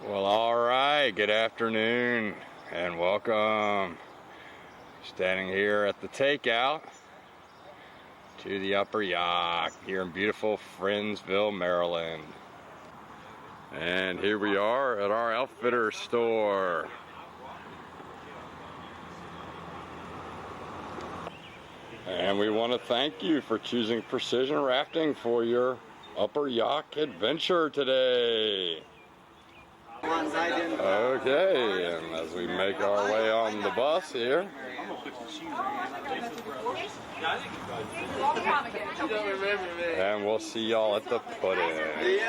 Well, all right, good afternoon and welcome. Standing here at the takeout to the Upper Yock here in beautiful Friendsville, Maryland. And here we are at our outfitter store. And we want to thank you for choosing Precision Rafting for your Upper Yock adventure today. Okay, and as we make our way on the bus here, and we'll see y'all at the put-in.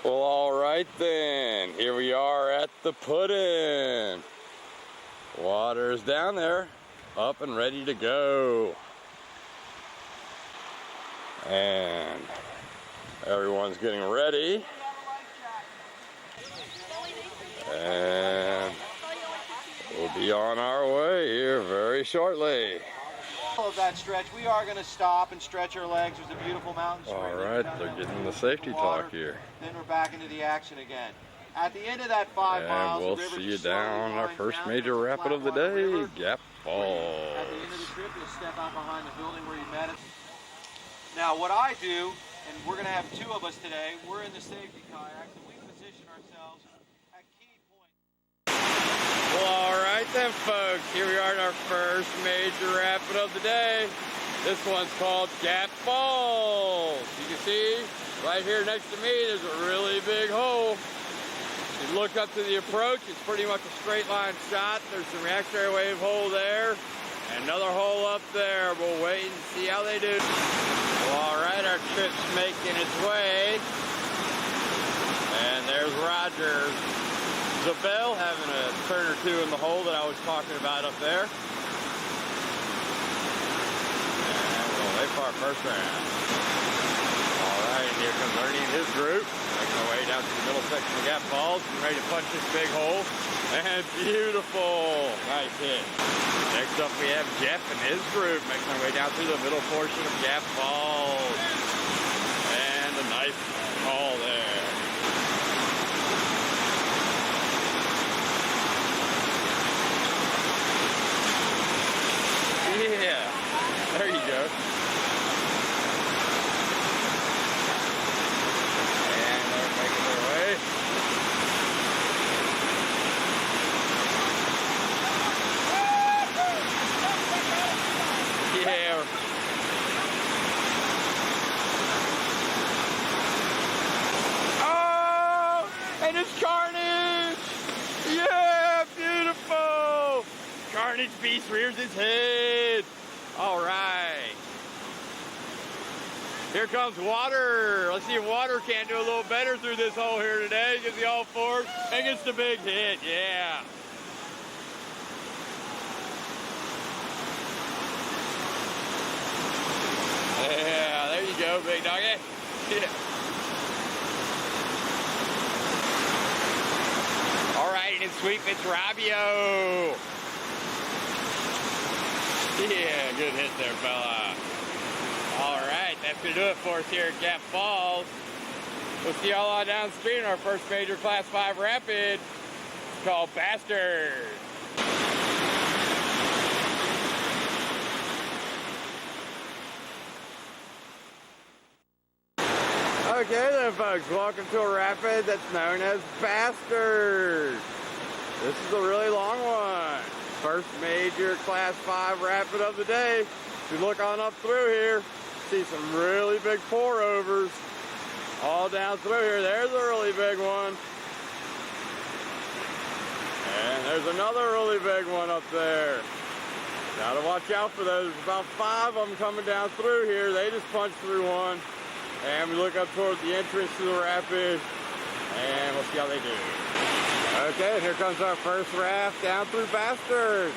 Well, all right then, here we are at the put-in. Water's down there, up and ready to go. And everyone's getting ready. And we'll be on our way here very shortly. Of that stretch, we are going to stop and stretch our legs. There's a beautiful mountain stream. All right, they're getting the safety talk here. Then we're back into the action again. At the end of that 5 miles, and we'll see you down our first major rapid of the day, Gap Falls. At the end of the trip, you'll step out behind the building where you met us. Now, what I do, and we're going to have 2 of us today, we're in the safety kayaks, and we position ourselves at key points. Well, all right then, folks. Here we are in our first major rapid of the day. This one's called Gap Falls. You can see right here next to me, there's a really big hole. You look up to the approach, it's pretty much a straight line shot. There's some reactionary wave hole there, and another hole up there. We'll wait and see how they do. Well, all right, our trip's making its way. And there's Roger Zabel having a turn or 2 in the hole that I was talking about up there. And we'll wait for our first round. All right, and here comes Ernie and his group, making their way down to the middle section of Gap Falls, and ready to punch this big hole. And beautiful, nice hit. Next up we have Jeff and his group, making their way down through the middle portion of Gap Falls. And a nice call there. Yeah, there you go. And they're making their way. Yeah. Oh, and it's Carnage. Yeah, beautiful. Carnage Beast rears his head. All right. Here comes Water. Let's see if Water can't do a little better through this hole here today. Gets the all fours and gets the big hit. Yeah. Yeah, there you go, big doggy. Yeah. All right, and sweep, it's Rabio. Yeah, good hit there, fella. All right, that's going to do it for us here at Gap Falls. We'll see y'all on downstream in our first major Class 5 rapid. It's called Bastard. Okay then, folks, welcome to a rapid that's known as Bastard. This is a really long one. First major Class 5 rapid of the day. If you look on up through here, see some really big pour-overs all down through here. There's a really big one. And there's another really big one up there. Gotta watch out for those. There's about 5 of them coming down through here. They just punched through one. And we look up toward the entrance to the rapid, and we'll see how they do. Okay, and here comes our first raft down through Bastard.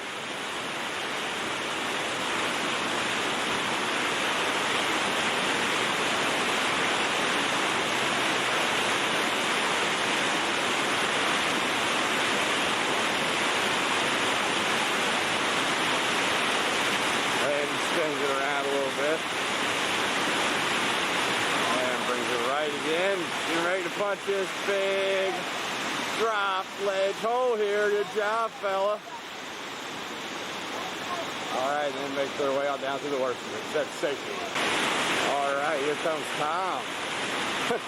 there. And brings it right again. Getting ready to punch this big drop ledge hole here. Good job, fella. All right, then make their way on down through the worst of it. That's safety. All right, here comes Tom.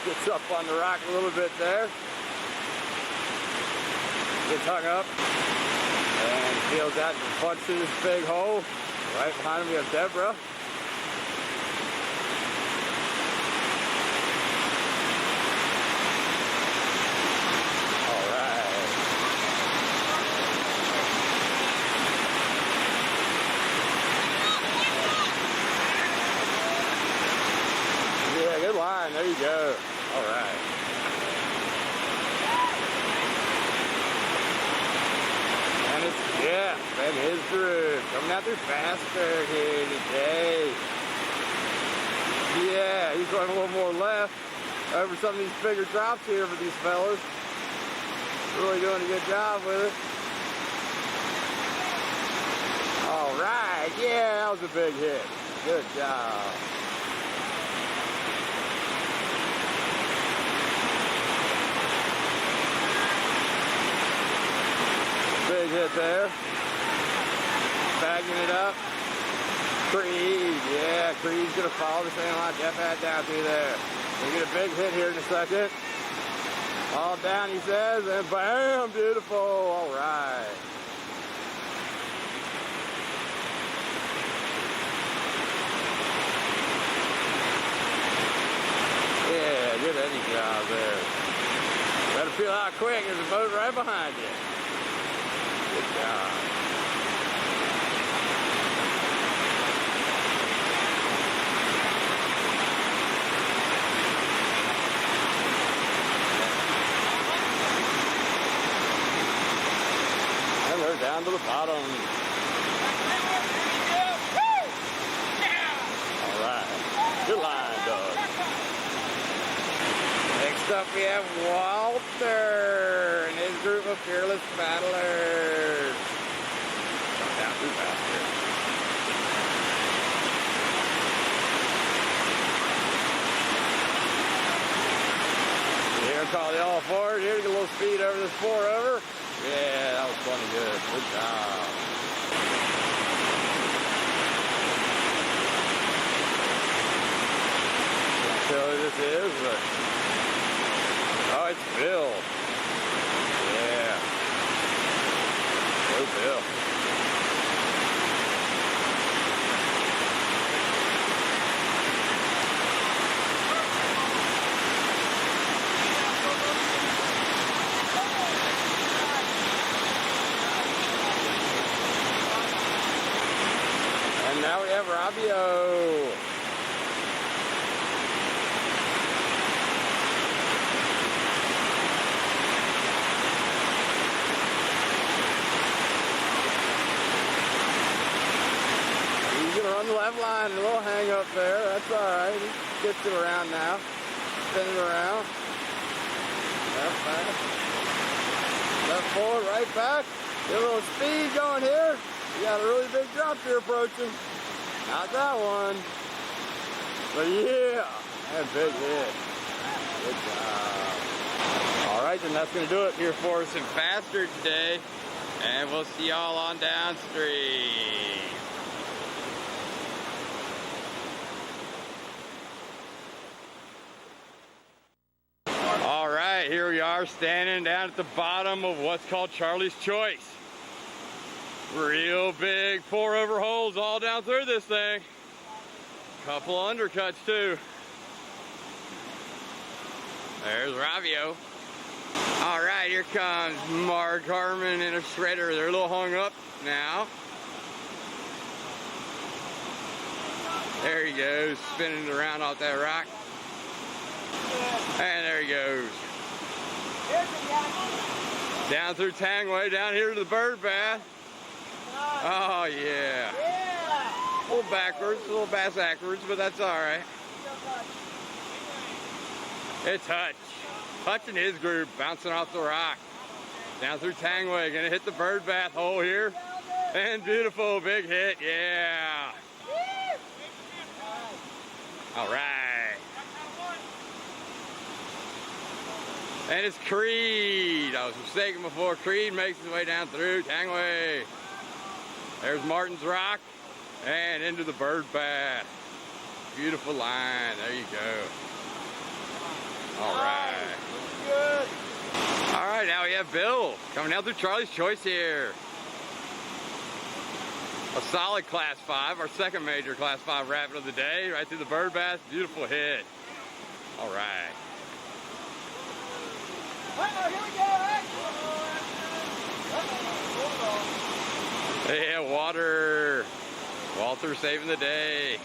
Gets up on the rock a little bit there. Gets hung up. And feels out and punches this big hole. Right behind him we have Deborah. There you go. All right. And it's Jeff and his group coming out there faster here today. Yeah, he's going a little more left over some of these bigger drops here for these fellas. Really doing a good job with it. All right. Yeah, that was a big hit. Good job. Big hit there. Bagging it up. Creed, yeah, Creed's gonna follow the same line Jeff had down through there. We get a big hit here in a second. All down, he says, and bam, beautiful. All right. Yeah, good Eddie job there. Better feel out quick. There's a boat right behind you. Good job. And they're down to the bottom. All right. Good line, dog. Next up we have Walter and his group of fearless battlers. Come down too fast here. Here, call the all forward. Here, get a little speed over this 4-over. Yeah, that was plenty good. Good job. Can't tell who this is, but oh, it's Bill. Yeah. Go Bill. And now we have Robbio. On the left line, a little hang up there. That's all right. He gets it around now. Spin it around. Left back. Left forward, right back. Get a little speed going here. You got a really big drop here approaching. Not that one. But yeah, that big hit. Good job. All right, then that's going to do it here for us in Faster today. And we'll see y'all on downstream. Here we are standing down at the bottom of what's called Charlie's Choice. Real big 4-over holes all down through this thing. Couple undercuts too. There's Ravio. All right, here comes Mark Harmon in a shredder. They're a little hung up now. There he goes, spinning it around off that rock. And there he goes. Down through Tangway, down here to the bird bath. Oh yeah. A little backwards, a little bass backwards, but that's all right. It's Hutch. Hutch and his group bouncing off the rock. Down through Tangway, gonna hit the bird bath hole here. And beautiful, big hit, yeah. All right. And it's Creed. I was mistaken before. Creed makes his way down through Tangway. There's Martin's Rock and into the bird bath. Beautiful line. There you go. All right. Good. All right, now we have Bill coming down through Charlie's Choice here. A solid Class 5, our second major Class 5 rapid of the day, right through the bird bath. Beautiful hit. All right. Here we go. Yeah, water. Walter saving the day.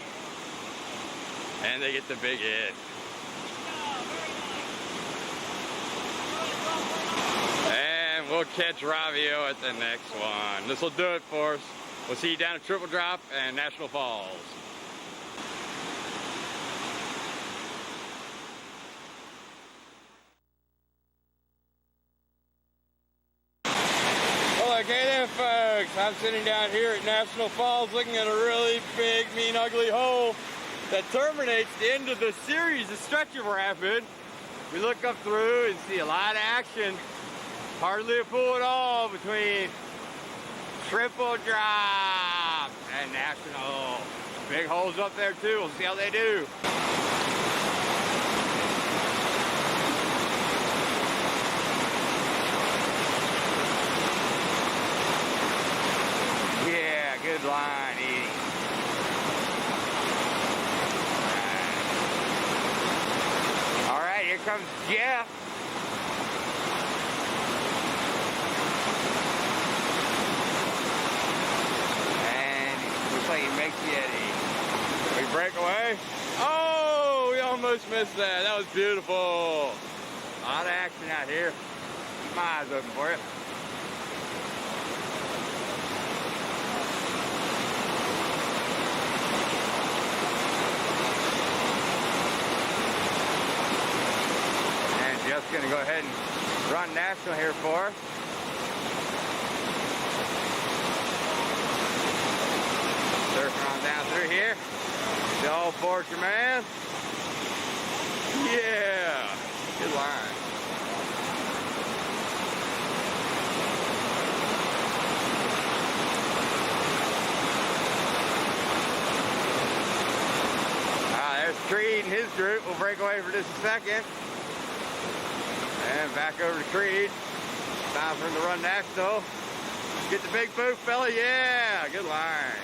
And they get the big hit. And we'll catch Ravio at the next one. This will do it for us. We'll see you down at Triple Drop and National Falls. Well, okay then, folks. I'm sitting down here at National Falls looking at a really big, mean, ugly hole that terminates the end of the series, the stretch of rapid. We look up through and see a lot of action. Hardly a pool at all between Triple Drop and National. Big holes up there too. We'll see how they do. Yeah, good line eating. All right, here comes Jeff. He makes the eddy. We break away. Oh, we almost missed that. That was beautiful. A lot of action out here. Keep my eyes open for it. And Jeff's going to go ahead and run National here for us. Surfing on down through here. The old Fortune man. Yeah. Good line. There's Creed and his group. We'll break away for just a second. And back over to Creed. Time for him to run National. Get the big boot, fella. Yeah. Good line.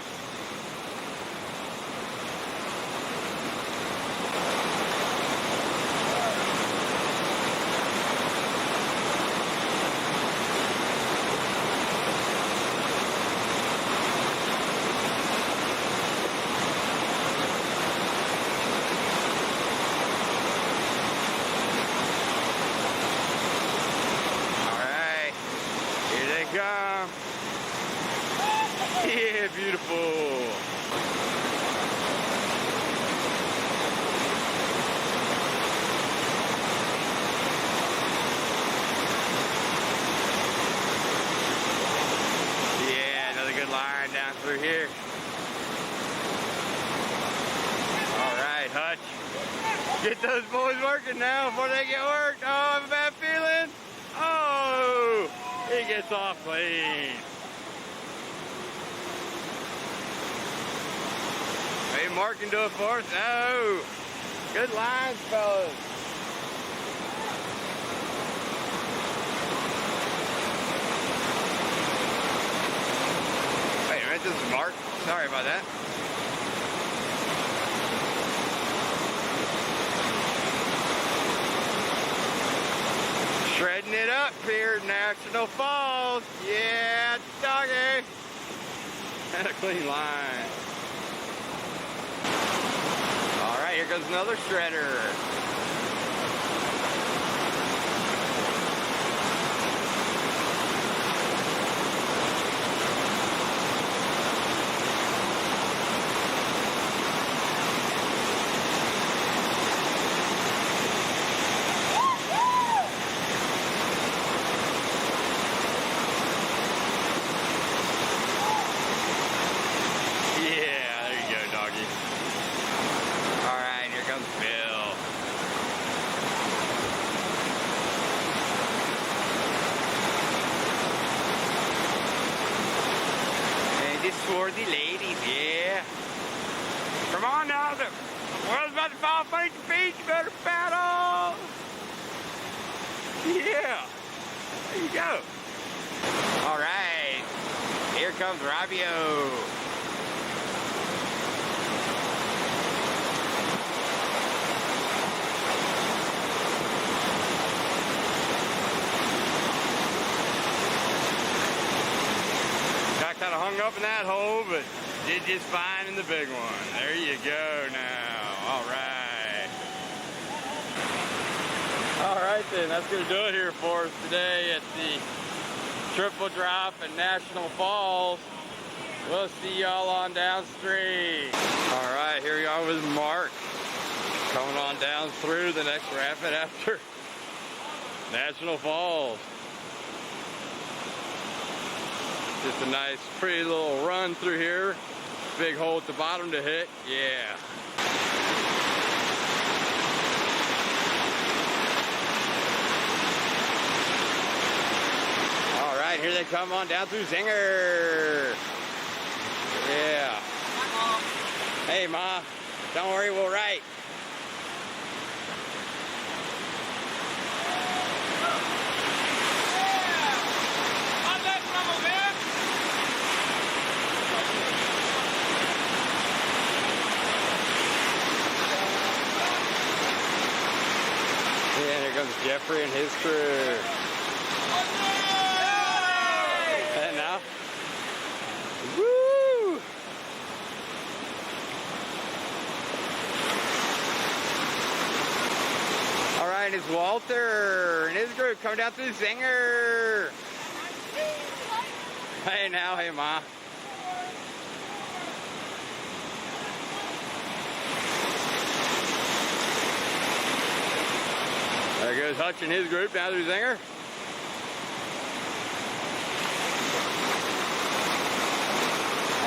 Come. Yeah, beautiful. Yeah, another good line down through here. All right, Hutch. Get those boys working now before they get worked. Oh, I have a bad feeling. Oh, he gets off clean. Maybe Mark can do it for us. No. Good lines, fellas. Wait a minute, this is Mark. Sorry about that. Shredding it up here at National Falls. Yeah, doggy. And a clean line. All right, here goes another shredder. for the ladies, yeah. Come on now, the world's about to fall beneath your feet, you better paddle. Yeah, there you go. All right, here comes Robbio. Kind of hung up in that hole, but did just fine in the big one. There you go now. All right. All right then, that's going to do it here for us today at the Triple Drop in National Falls. We'll see y'all on downstream. All right, here we are with Mark. Coming on down through the next rapid after National Falls. Just a nice, pretty little run through here. Big hole at the bottom to hit. Yeah. All right, here they come on down through Zinger. Yeah. Hi, Mom. Hey, Ma. Don't worry, we'll write. Jeffrey and his crew. And now, woo! All right, it's Walter and his group coming down through Zinger. Hey now, hey Ma. There goes Hutch and his group down through Zinger.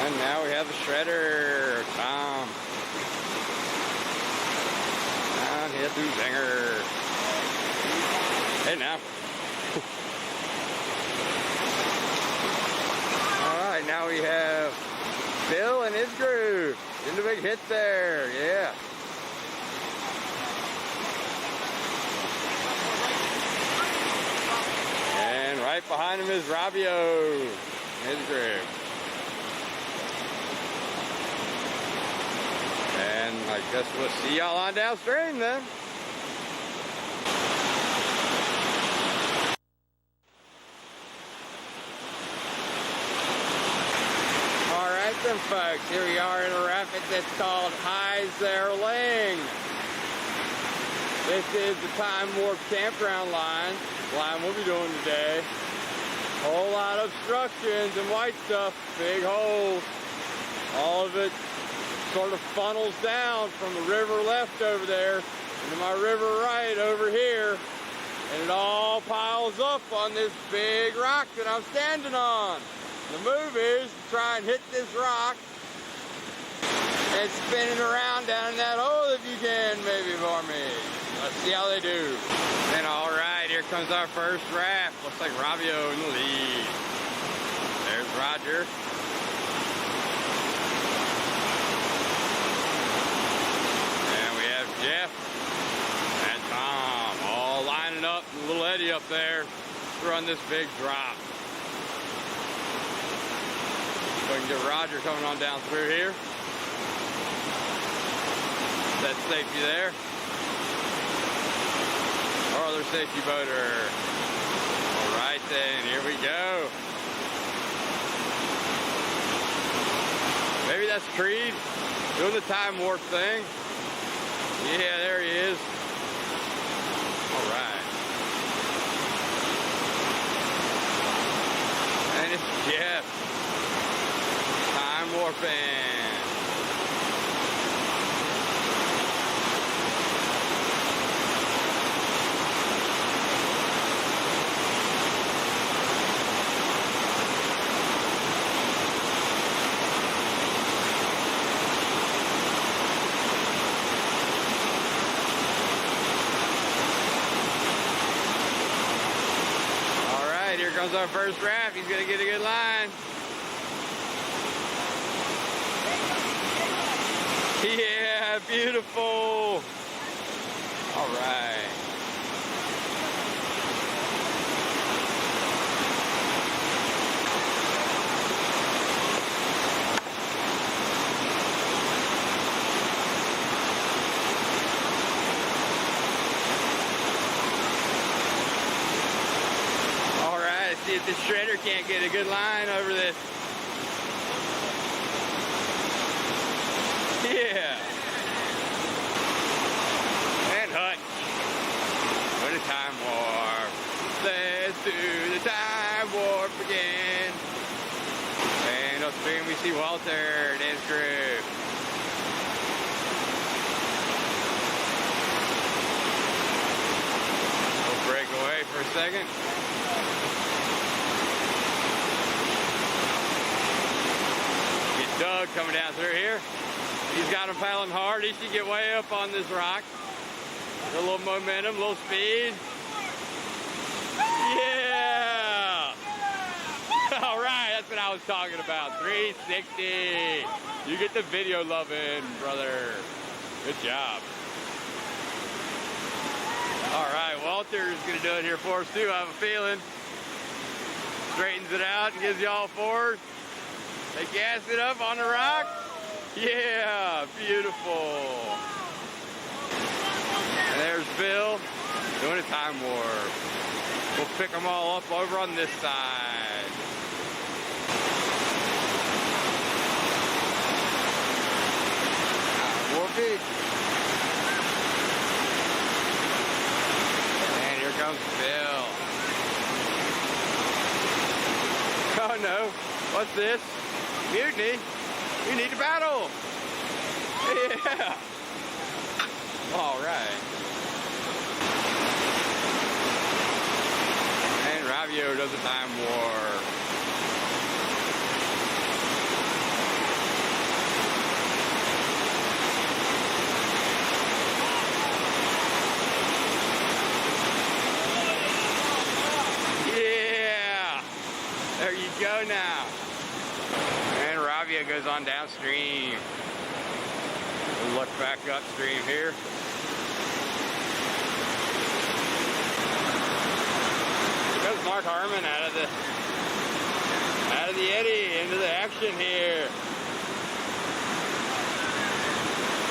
And now we have the shredder, Tom. Down here through Zinger. Hey now. Alright, now we have Bill and his group. Getting the big hit there, yeah. Right behind him is Robbio, his group. And I guess we'll see y'all on downstream then. All right then folks, here we are in a rapid that's called Heiserling. This is the Time Warp Campground line we'll be doing today. Whole lot of obstructions and white stuff, big holes. All of it sort of funnels down from the river left over there into my river right over here. And it all piles up on this big rock that I'm standing on. The move is to try and hit this rock and spin it around down in that hole if you can, maybe for me. Let's see how they do. And all right, here comes our first raft. Looks like Robbio in the lead. There's Roger. And we have Jeff and Tom all lining up, and little Eddie up there to run this big drop. So we can get Roger coming on down through here. That's safety there. Our other safety boater. All right then, here we go. Maybe that's Creed doing the time warp thing. Yeah, there he is. All right. And it's Jeff. Time warping. Here comes our first raft. He's gonna get a good line. Yeah, beautiful. All right. All right, see if the shredder can't get a good line over this. Yeah. And Hutch. What a time warp. Let's do the time warp again. And upstream we see Walter, dance group. We'll break away for a second. Get Doug coming down through here. He's got him paddling hard. He should get way up on this rock. A little momentum, a little speed. Yeah! All right, that's what I was talking about. 360. You get the video loving, brother. Good job. All right, Walter's gonna do it here for us too, I have a feeling. Straightens it out and gives you all fours. They gas it up on the rock. Yeah, beautiful. And there's Bill doing a time warp. We'll pick them all up over on this side. Warpy. And here comes Bill. Oh no, what's this? Mutiny? We need to battle! Yeah! All right. And Ravio does a time warp. Yeah! There you go now. And Ravia goes on downstream. We'll look back upstream here. There goes Mark Harmon out of the eddy into the action here.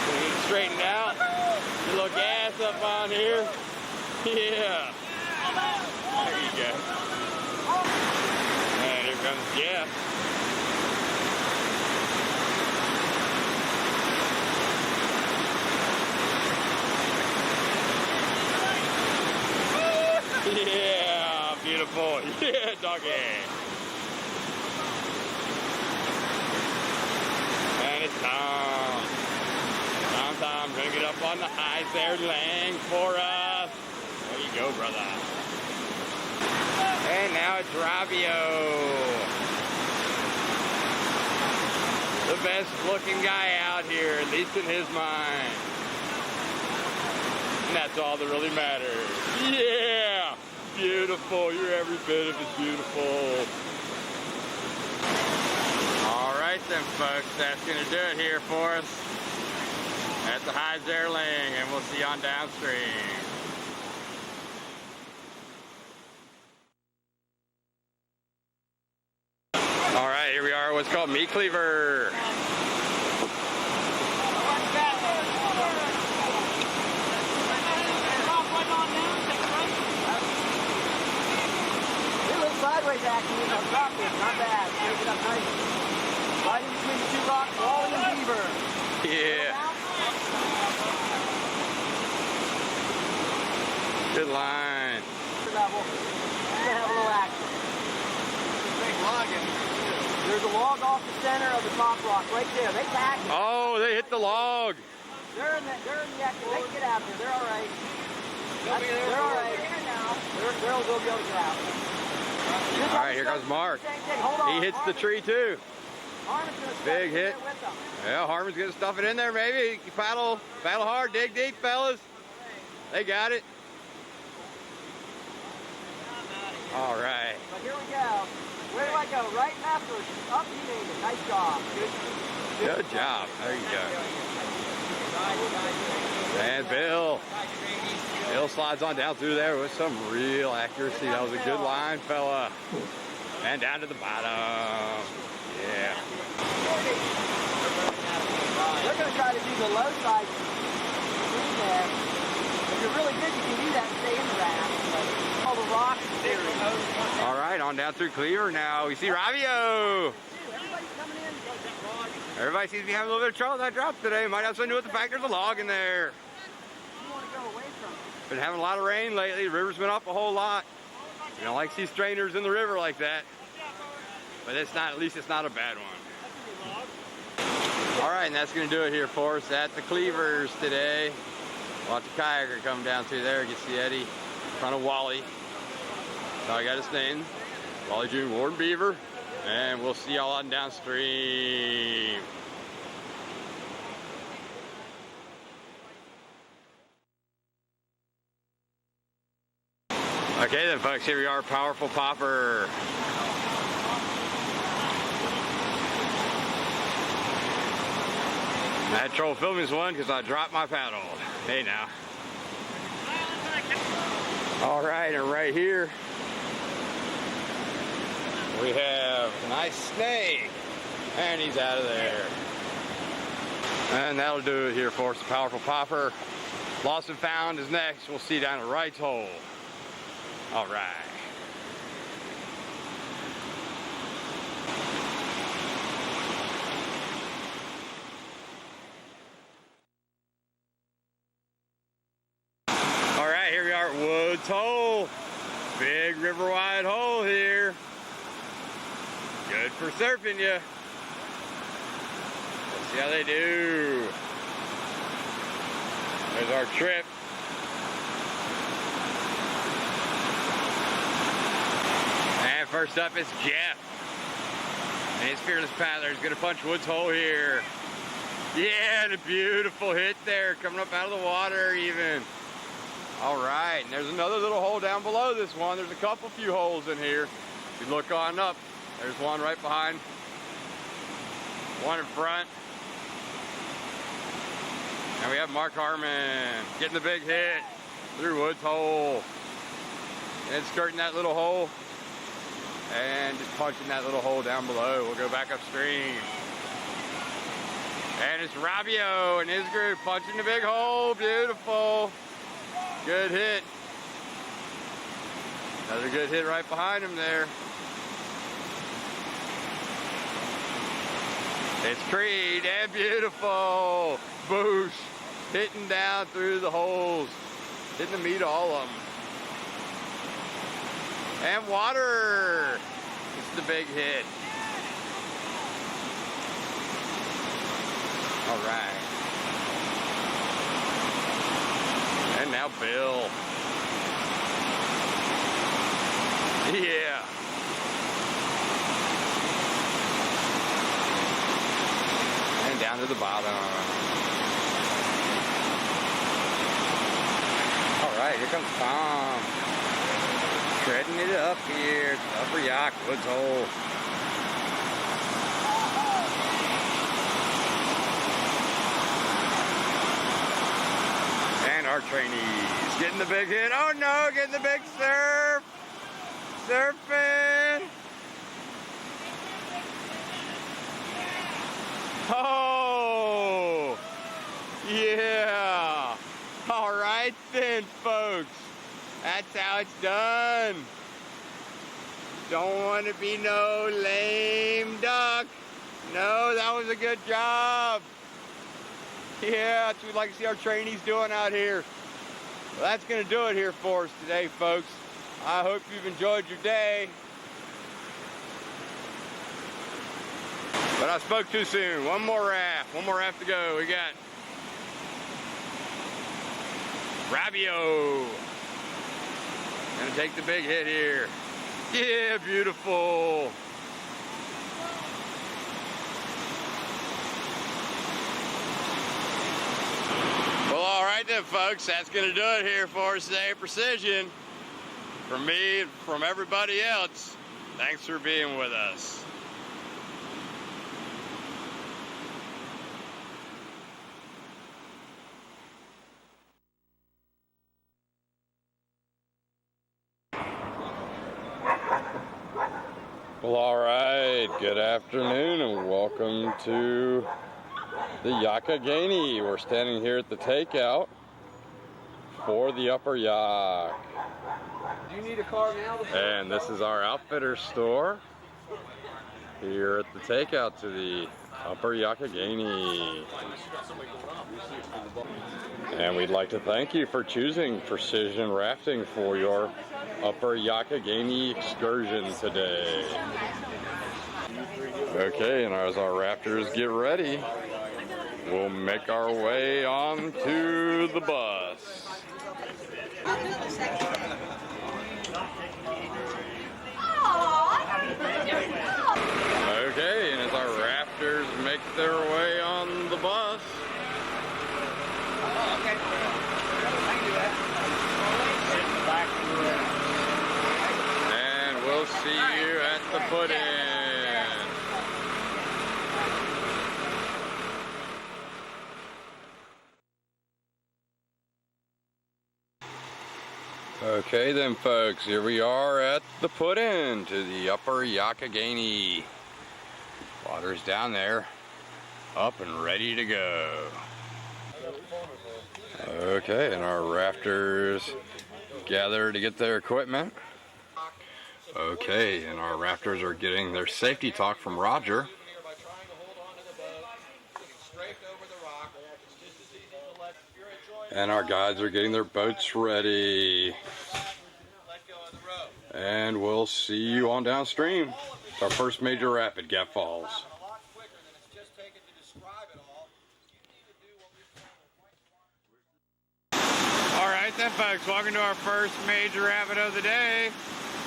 So he's straightened out. A little gas up on here. Yeah. There you go. And here comes Jeff. Yeah, beautiful. Yeah, doggy. And it's Tom. Tom's gonna get up on the highs there, Lang, for us. There you go, brother. And now it's Ravio. The best looking guy out here, at least in his mind. And that's all that really matters. Yeah! Beautiful. You're every bit of as beautiful. All right then, folks. That's going to do it here for us at the Highs Airling, and we'll see you on downstream. All right, here we are. What's called Meat Cleaver. Sideways action is on top there, not bad. Take it up nice. Right in between the two rocks, Wally and Beaver. Yeah. Good line. Level. We're gonna have a little action. Big log in. There's a log off the center of the top rock right there. They tack it. Oh, they hit the log. They're in the action. They can get out there. They're all right. They're all right. They'll be able to get out. All right, here comes Mark. He hits the tree too. Big hit. Yeah, Harmon's gonna stuff it in there maybe. Paddle hard, dig deep, fellas. They got it. All right. But here we go. Where do I go. Right and left. Up, you named it. Nice job. Good job. There you go. And Bill slides on down through there with some real accuracy. That was a good line, fella. And down to the bottom. Yeah. They're going to try to do the low side through there. If you're really good, you can do that and stay in the raft. But all the rocks there. All right, on down through Cleaver now. We see Rabio. Everybody's coming in. Everybody seems to be having a little bit of trouble with that drop today. Might have something to do with the fact there's a log in there. You want to go away from it. Been having a lot of rain lately. The river's been up a whole lot. You don't like to see strainers in the river like that. But it's not, at least it's not a bad one. All right, and that's going to do it here for us at the Cleavers today. Watch the kayaker come down through there, gets the eddy in front of Wally. So I got his name, Wally June Warden Beaver, and we'll see y'all on downstream. Okay then folks, here we are, Powerful Popper. I had trouble filming this one because I dropped my paddle. Hey now. All right, and right here we have a nice snake, and he's out of there. And that'll do it here for us, the Powerful Popper. Lost and Found is next. We'll see you down at Wright's Hole. All right. All right, here we are at Woods Hole. Big river wide hole here. Good for surfing you. Let's see how they do. There's our trip. And first up is Jeff. And his Fearless Paddler is going to punch Woods Hole here. Yeah, and a beautiful hit there, coming up out of the water even. All right, and there's another little hole down below this one. There's a few holes in here. If you look on up, there's one right behind, one in front. And we have Mark Harmon getting the big hit through Woods Hole. And skirting that little hole and just punching that little hole down below. We'll go back upstream. And it's Rabio and his group punching the big hole. Beautiful. Good hit. Another good hit right behind him there. It's Creed and beautiful. Boosh. Hitting down through the holes. Hitting the meat of all of them. And Water. It's the big hit. All right. And now Bill. Yeah. And down to the bottom. All right, here comes Tom. Treading it up here. Upper Yacht, Woods Hole. And our trainees getting the big hit. Oh no, getting the big surf. Surfing. Oh, yeah. All right then, folks. That's how it's done. Don't want to be no lame duck. No, that was a good job. Yeah, that's what we'd like to see our trainees doing out here. Well, that's going to do it here for us today, folks. I hope you've enjoyed your day. But I spoke too soon. One more raft to go. We got Rabio. Gonna take the big hit here. Yeah, beautiful. Well, all right then, folks. That's gonna do it here for us today at Precision. From me and from everybody else, Thanks for being with us. Well, all right, good afternoon and welcome to the Youghiogheny. We're standing here at the takeout for the Upper Yough. Do you need a car now? And this is our outfitter store here at the takeout to the Upper Youghiogheny. And we'd like to thank you for choosing Precision Rafting for your Upper Youghiogheny excursion today. Okay, and as our rafters get ready, we'll make our way on to the bus. Okay, and as our rafters make their way on the bus, and we'll see you at the put-in. Okay then folks, here we are at the put-in to the Upper Youghiogheny. Water's down there, up and ready to go. Okay, and our rafters gather to get their equipment. Okay, and our rafters are getting their safety talk from Roger. And our guides are getting their boats ready. And we'll see you on downstream. It's our first major rapid, Gap Falls. Alright then folks, welcome to our first major rapid of the day.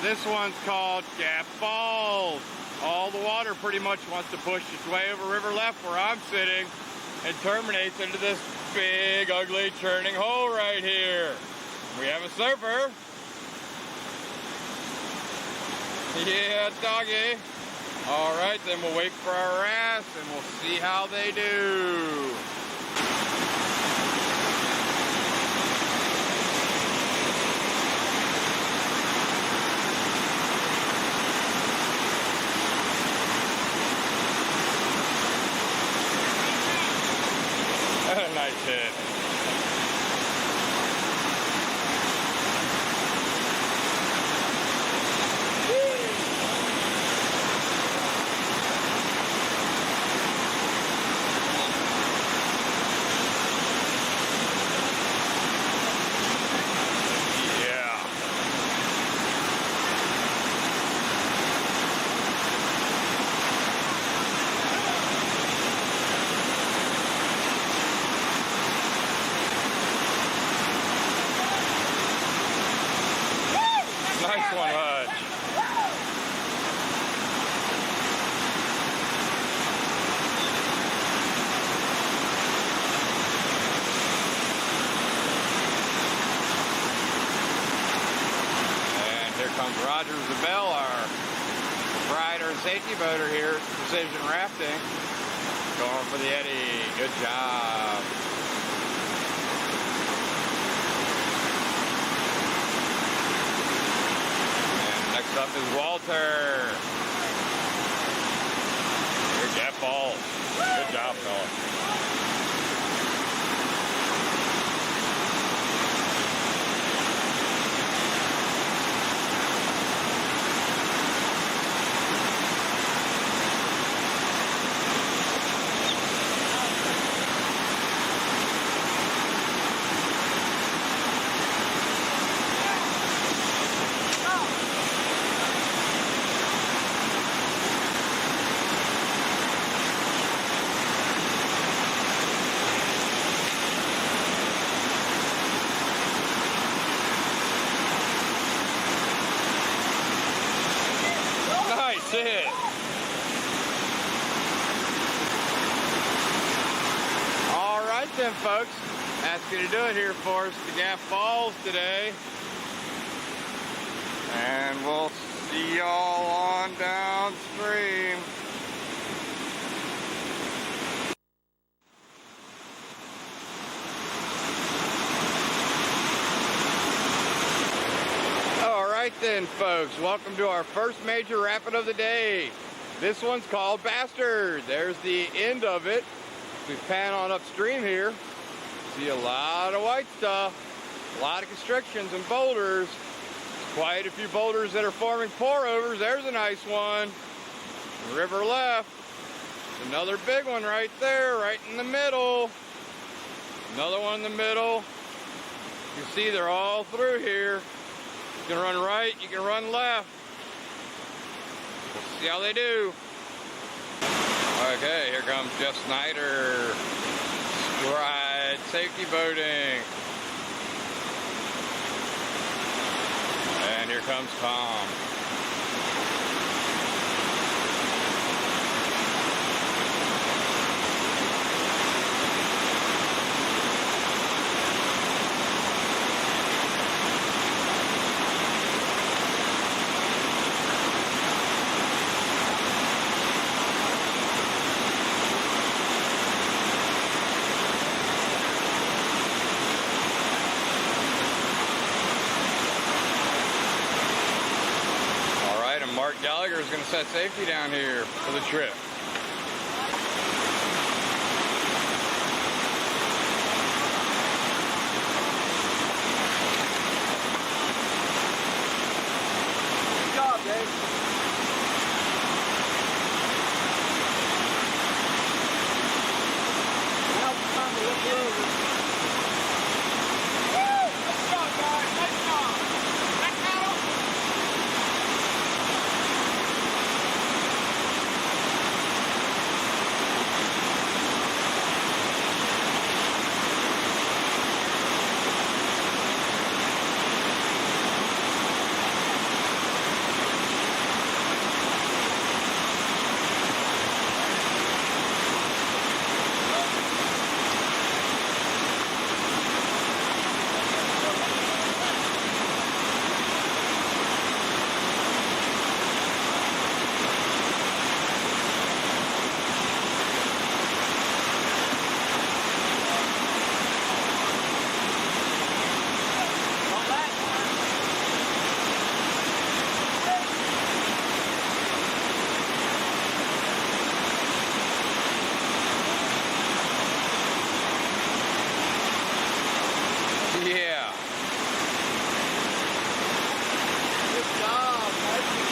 This one's called Gap Falls. All the water pretty much wants to push its way over River Left where I'm sitting and terminates into this big, ugly, churning hole right here. We have a surfer. Yeah, doggy. All right, then we'll wait for our rafts and we'll see how they do. Nice hit. Nice one, Hutch. And here comes Roger Zabel, our proprietor and safety boater here at Precision Rafting. Going for the eddy. Good job. Next up is Walter. Here, Gap Falls. Good job, fella. Hit. All right then folks, that's going to do it here for us to Gap Falls today, and we'll see See y'all on downstream. Alright then, folks, welcome to our first major rapid of the day. This one's called Bastard. There's the end of it. We pan on upstream here. See a lot of white stuff, a lot of constrictions and boulders. Quite a few boulders that are forming pour-overs. There's a nice one. River left. Another big one right there, right in the middle. Another one in the middle. You can see they're all through here. You can run right, you can run left. We'll see how they do. Okay, here comes Jeff Snyder. Stride safety boating. And here comes Tom. Mark Gallagher is going to set safety down here for the trip. Good job, Dave. Now it's time to look over. Nice job, guys. Nice job. Back out. Yeah. Good job, Mikey.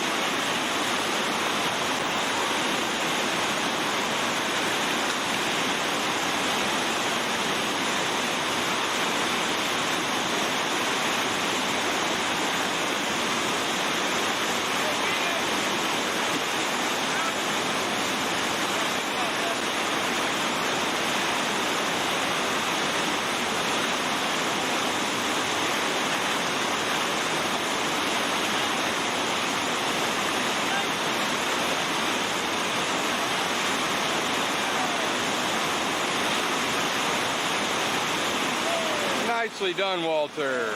Nicely done, Walter.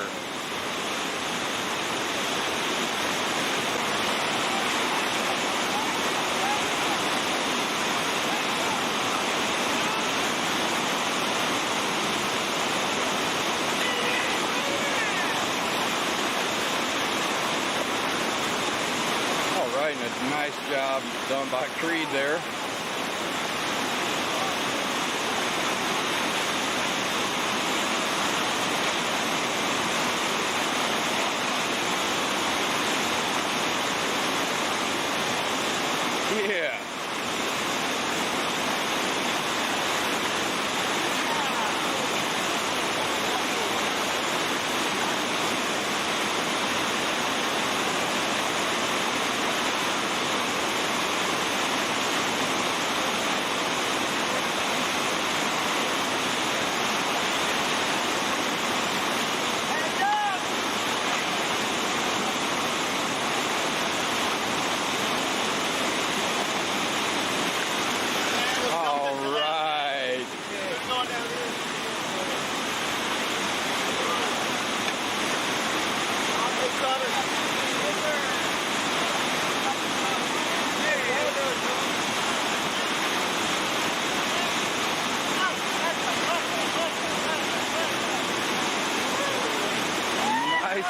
All right, and a nice job done by Creed there. Yeah.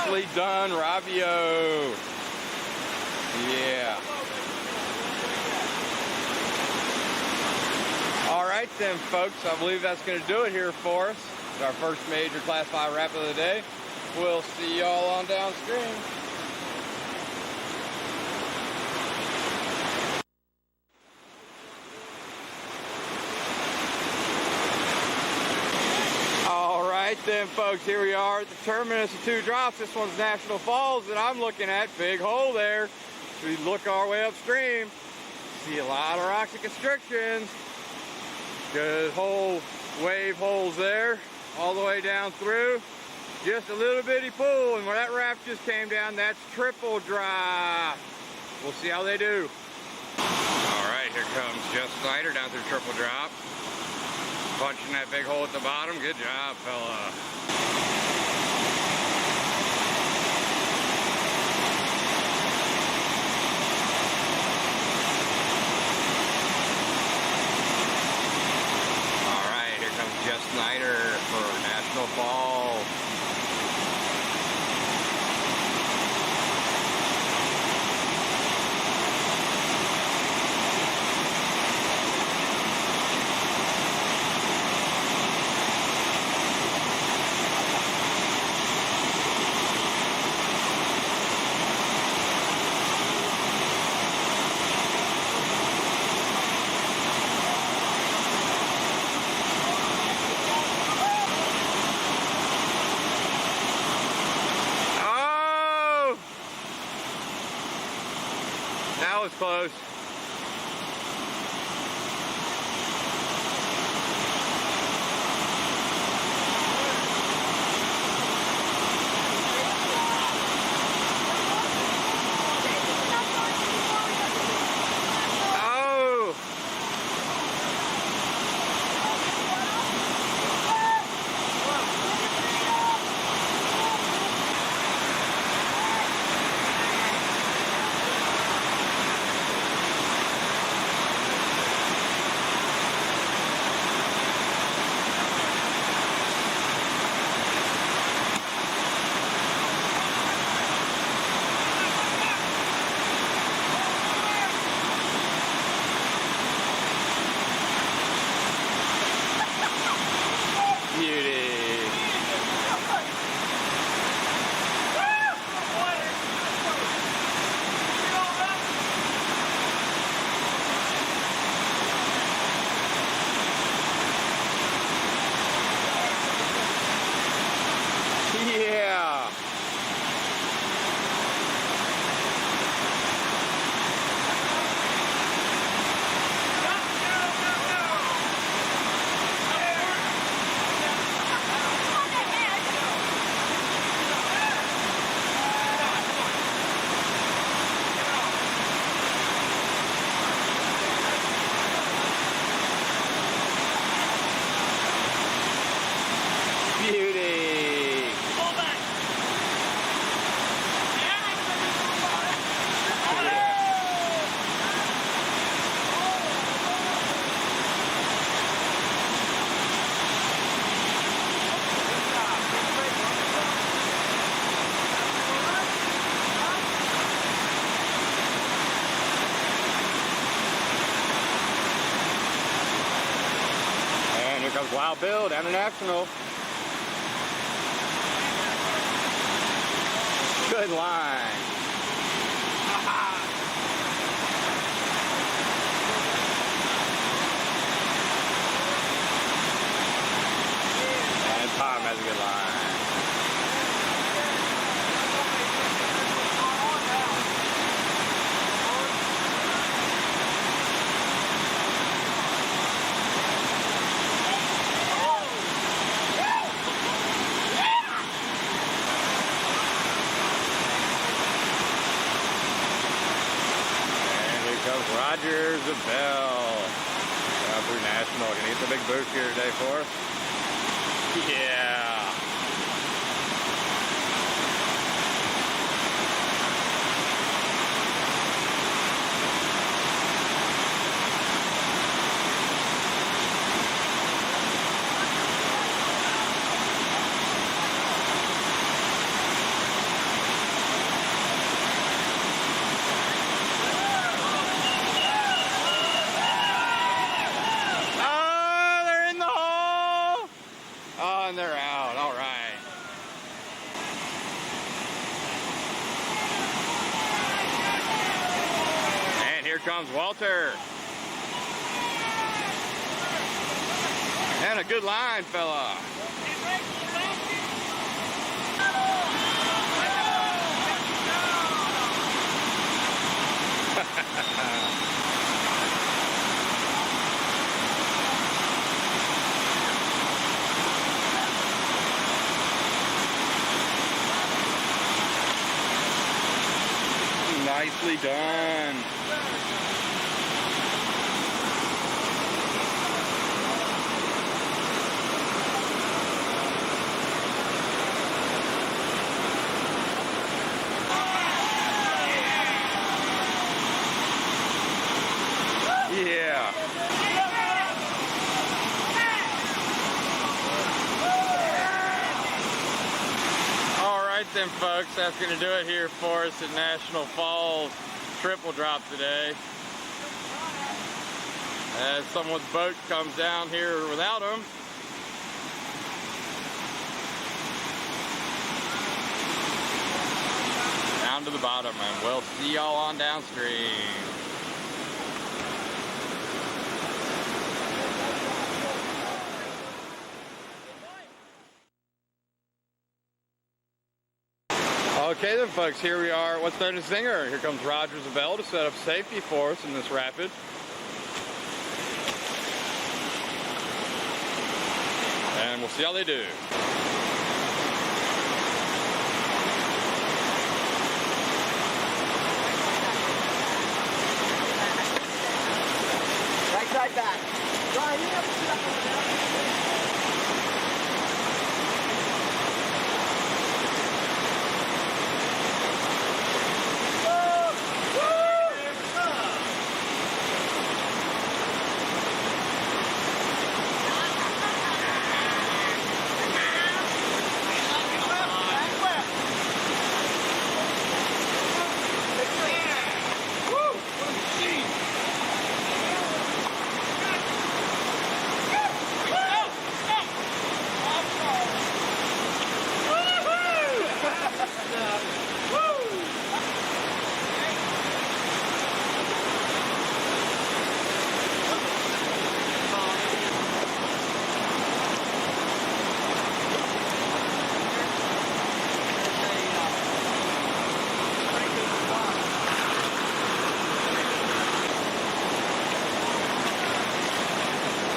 Freshly done Ravio. Yeah. All right then, folks. I believe that's going to do it here for us. It's our first major Class 5 rapid of the day. We'll see y'all on downstream. All right then, folks. Here we are at the terminus of 2 drops. This one's National Falls, and I'm looking at big hole there. So we look our way upstream. See a lot of rocks and constrictions. Good whole wave holes there, all the way down through. Just a little bitty pool, and where that raft just came down, that's triple drop. We'll see how they do. All right, here comes Jeff Snyder down through triple drop. Punching that big hole at the bottom. Good job, fella. Jeff Snyder for National Falls. That was close. Yeah. Beauty. Pull back. And here comes Wild Bill down to National. Good line. And Tom has a good line. Roger Zabel down through National. Gonna get the big boost here today for us. Yeah. comes Walter. And a good line, fella. Nicely done. Yeah. All right then, folks, that's going to do it here for us at National Falls Triple Drop today. As someone's boat comes down here without them. Down to the bottom, and we'll see y'all on downstream. Okay then, folks, here we are, what's known as Zinger. Here comes Roger Zabel to set up safety for us in this rapid. And we'll see how they do. Right side back. Ryan, you have to sit up over there.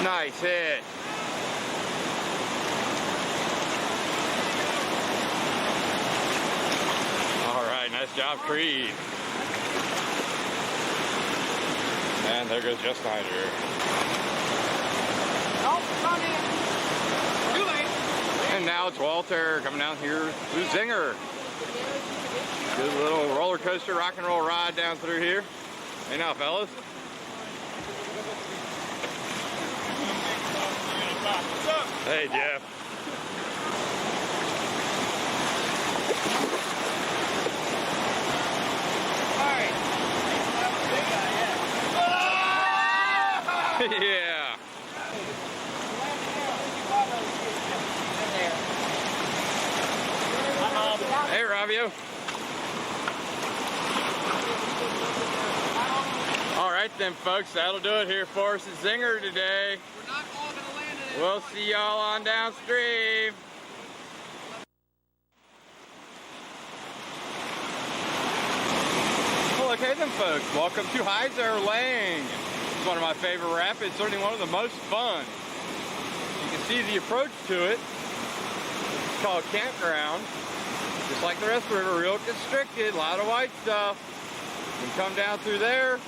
Nice hit. All right, nice job, Creed. And there goes Jeff Snyder. Nope, not in. Too late. And now it's Walter coming down here through Zinger. Good little roller coaster, rock and roll ride down through here. Hey now, fellas. Hey, Jeff. Yeah. Hey, Robbio. All right then, folks, that'll do it here for us at Zinger today. We're not all going to land in it. We'll see y'all on downstream. Well, okay then, folks, welcome to Heiser Lane. It's one of my favorite rapids, certainly one of the most fun. You can see the approach to it. It's called Campground. Just like the rest of the river, real constricted, a lot of white stuff. You can come down through there,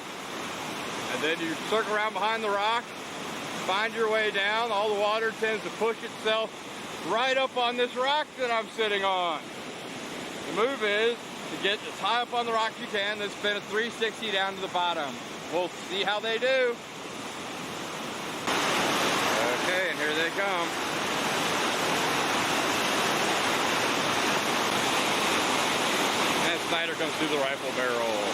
and then you circle around behind the rock, find your way down. All the water tends to push itself right up on this rock that I'm sitting on. The move is to get as high up on the rock as you can, then spin a 360 down to the bottom. We'll see how they do. Okay, and here they come. And Snyder comes through the rifle barrel.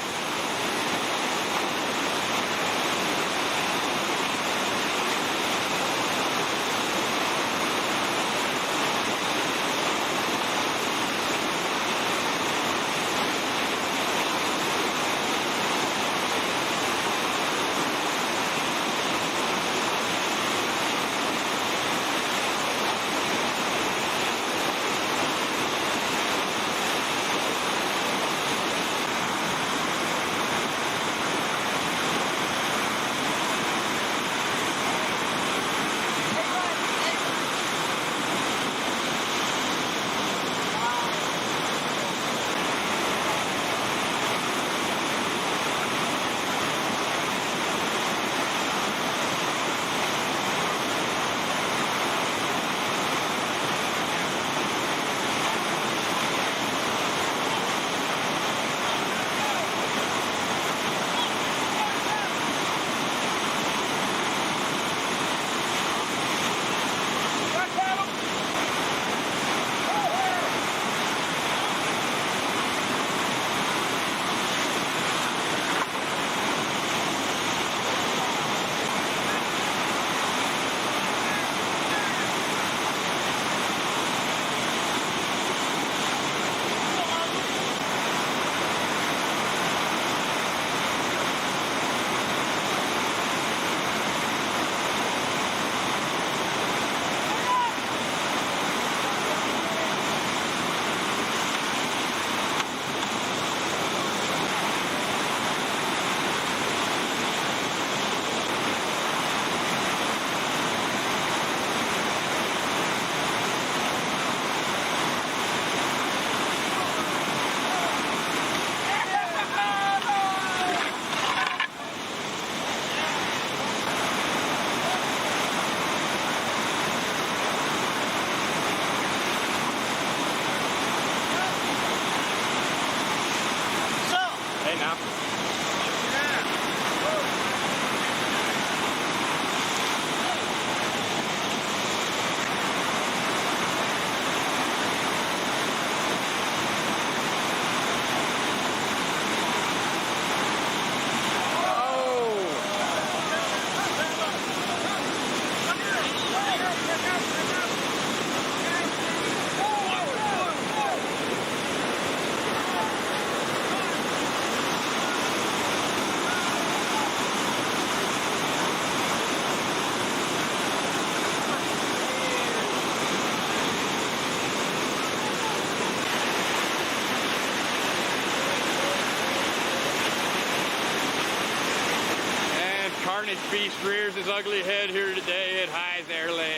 Carnage Beast rears his ugly head here today at High There Lake.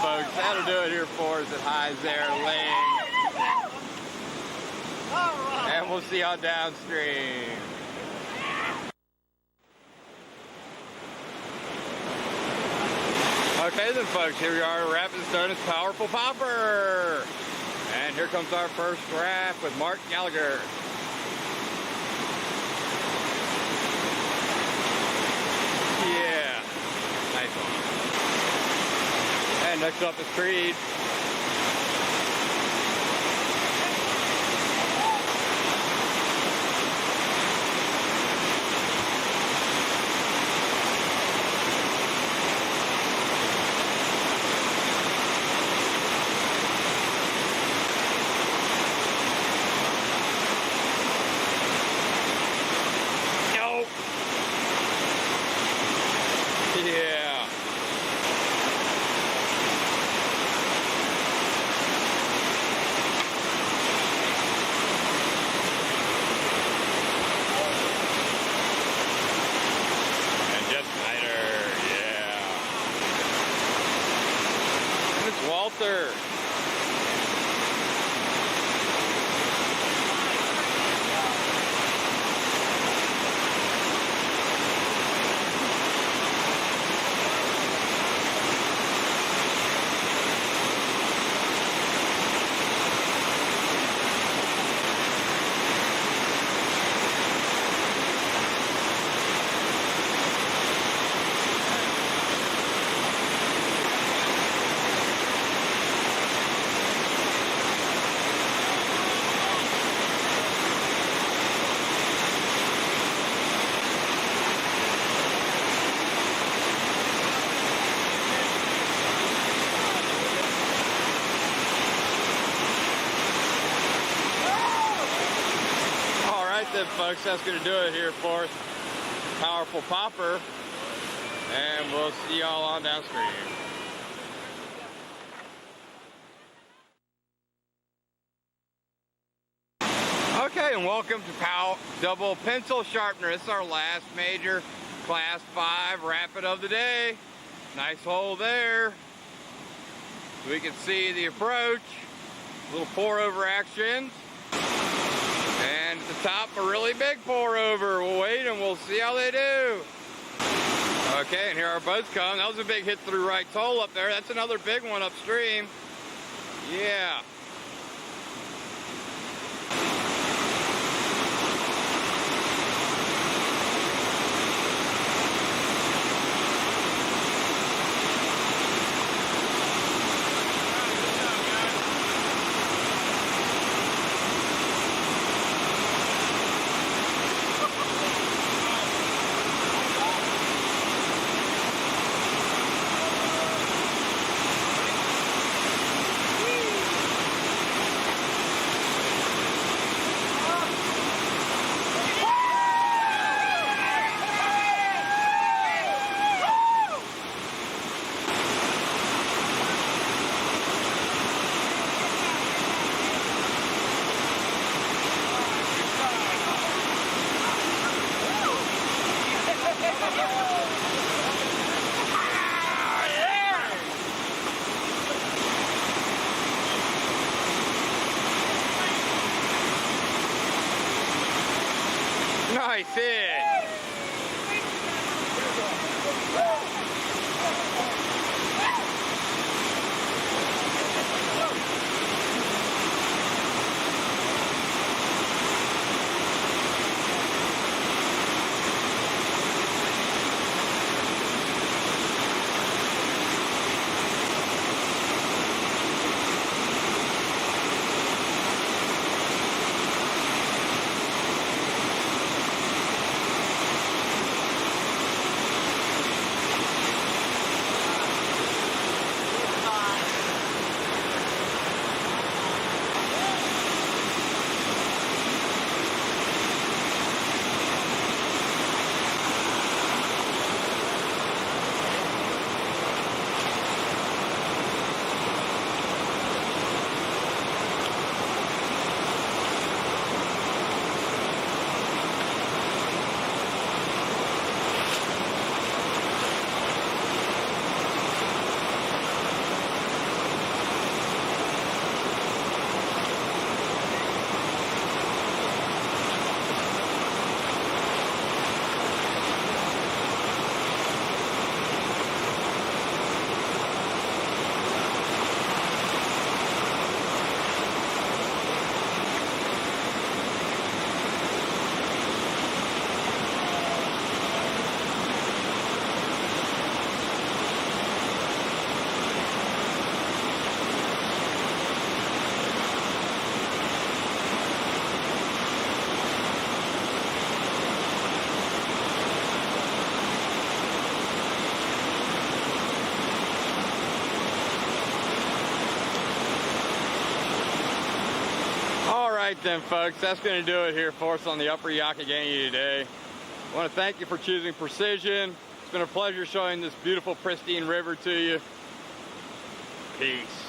Folks, that'll do it here for us at High There Lake. And we'll see y'all downstream. Okay then folks, here we are at Rapids Donuts Powerful Popper. And here comes our first draft with Mark Gallagher. Yeah, nice one. And next up is Creed. Nope. Yeah. Walter. Then folks, that's going to do it here for us. Powerful Popper, and we'll see y'all on downstream. Okay, and welcome to Powell Double Pencil Sharpener. This is our last major Class 5 rapid of the day. Nice hole there. We can see the approach, little pour over action. And at the top, a really big pour over. We'll wait and we'll see how they do. Okay, and here our boats come. That was a big hit through right toll up there. That's another big one upstream. Yeah. right then, folks, that's going to do it here for us on the Upper Youghiogheny today. I want to thank you for choosing Precision. It's been a pleasure showing this beautiful, pristine river to you. Peace.